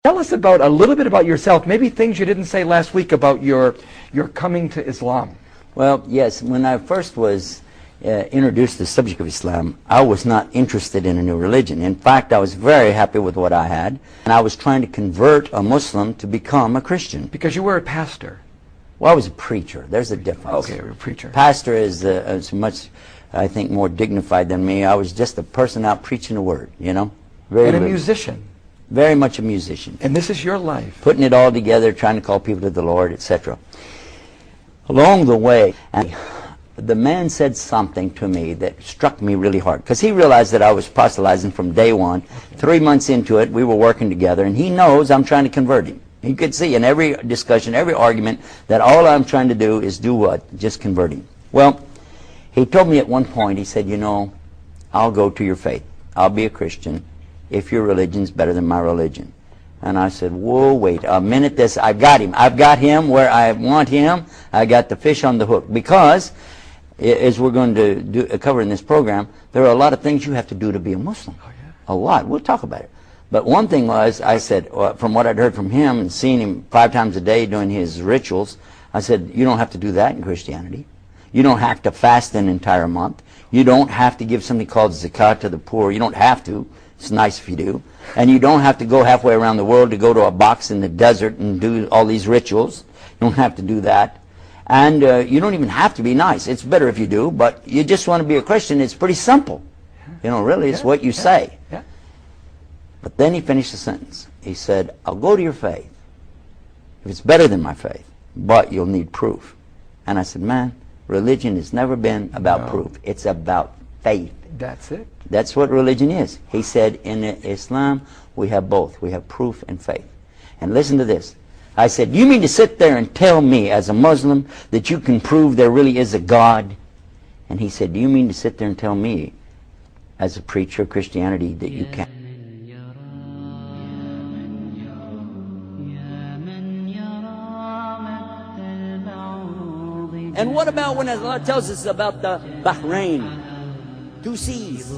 Tell us about a little bit about yourself, maybe things you didn't say last week about your coming to Islam. Well, yes, when I first was introduced to the subject of Islam, I was not interested in a new religion. In fact, I was very happy with what I had, and I was trying to convert a Muslim to become a Christian. Because you were a pastor. Well, I was a preacher. There's a difference. Okay, you're a preacher. Pastor is much, I think, more dignified than me. I was just a person out preaching the word, you know. And a musician. Very much a musician. And this is your life. Putting it all together, trying to call people to the Lord, etc. Along the way, the man said something to me that struck me really hard, because he realized that I was proselytizing from day one. 3 months into it, we were working together, and he knows I'm trying to convert him. He could see in every discussion, every argument, that all I'm trying to do is do what? Just convert him. Well, he told me at one point, he said, you know, I'll go to your faith. I'll be a Christian if your religion's better than my religion. And I said, whoa, wait a minute, I've got him. I've got him where I want him. I got the fish on the hook. Because, as we're going to cover in this program, there are a lot of things you have to do to be a Muslim. Oh, yeah. A lot. We'll talk about it. But one thing was, I said, from what I'd heard from him and seeing him 5 times a day doing his rituals, I said, you don't have to do that in Christianity. You don't have to fast an entire month. You don't have to give something called zakat to the poor. You don't have to. It's nice if you do. And you don't have to go halfway around the world to go to a box in the desert and do all these rituals. You don't have to do that. And you don't even have to be nice. It's better if you do, but you just want to be a Christian. It's pretty simple. You know, really, it's what you say. Yeah. But then he finished the sentence. He said, I'll go to your faith if it's better than my faith, but you'll need proof. And I said, man, religion has never been about proof. It's about faith. That's it. That's what religion is. He said, in Islam, we have both. We have proof and faith. And listen to this. I said, you mean to sit there and tell me as a Muslim that you can prove there really is a God? And he said, do you mean to sit there and tell me as a preacher of Christianity that you can't? And what about when Allah tells us about the Bahrain? 2 seas,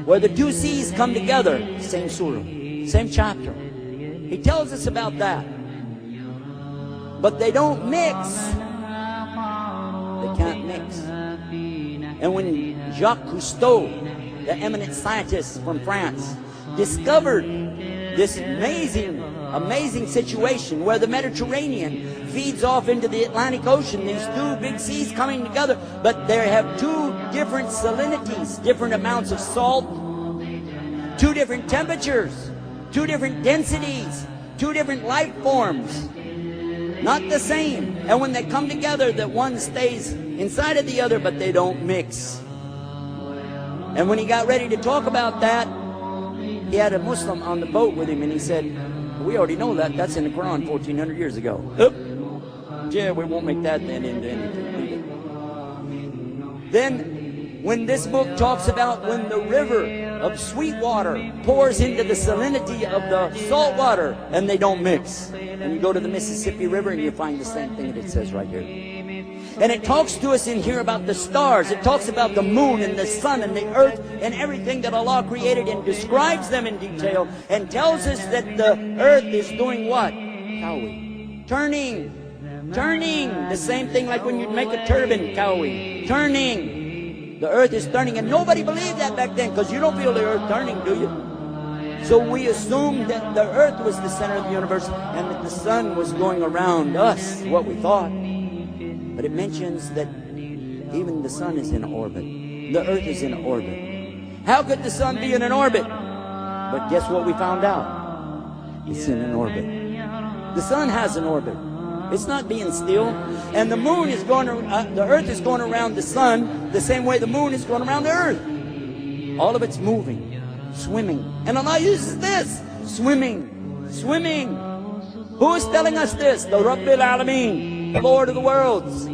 where the 2 seas come together, same surah, same chapter. He tells us about that. But they don't mix. They can't mix. And when Jacques Cousteau, the eminent scientist from France, discovered this amazing situation where the Mediterranean feeds off into the Atlantic Ocean, these 2 big seas coming together, but they have 2 different salinities, different amounts of salt, 2 different temperatures, 2 different densities, 2 different life forms, not the same. And when they come together, that one stays inside of the other, but they don't mix. And when he got ready to talk about that, he had a Muslim on the boat with him, and he said, we already know that. That's in the Quran 1,400 years ago. Yeah, we won't make that then into anything. Then, when this book talks about when the river of sweet water pours into the salinity of the salt water, and they don't mix. And you go to the Mississippi River, and you find the same thing that it says right here. And it talks to us in here about the stars. It talks about the moon and the sun and the earth and everything that Allah created, and describes them in detail, and tells us that the earth is doing what? Kawi. Turning. The same thing like when you make a turban, kawi. Turning. The earth is turning. And nobody believed that back then, because you don't feel the earth turning, do you? So we assumed that the earth was the center of the universe and that the sun was going around us, what we thought. But it mentions that even the sun is in orbit. The earth is in orbit. How could the sun be in an orbit? But guess what we found out? It's in an orbit. The sun has an orbit. It's not being still. And the moon is going, the earth is going around the sun the same way the moon is going around the earth. All of it's moving, swimming. And Allah uses this, swimming. Who is telling us this? The Rabbil Alameen, the Lord of the worlds.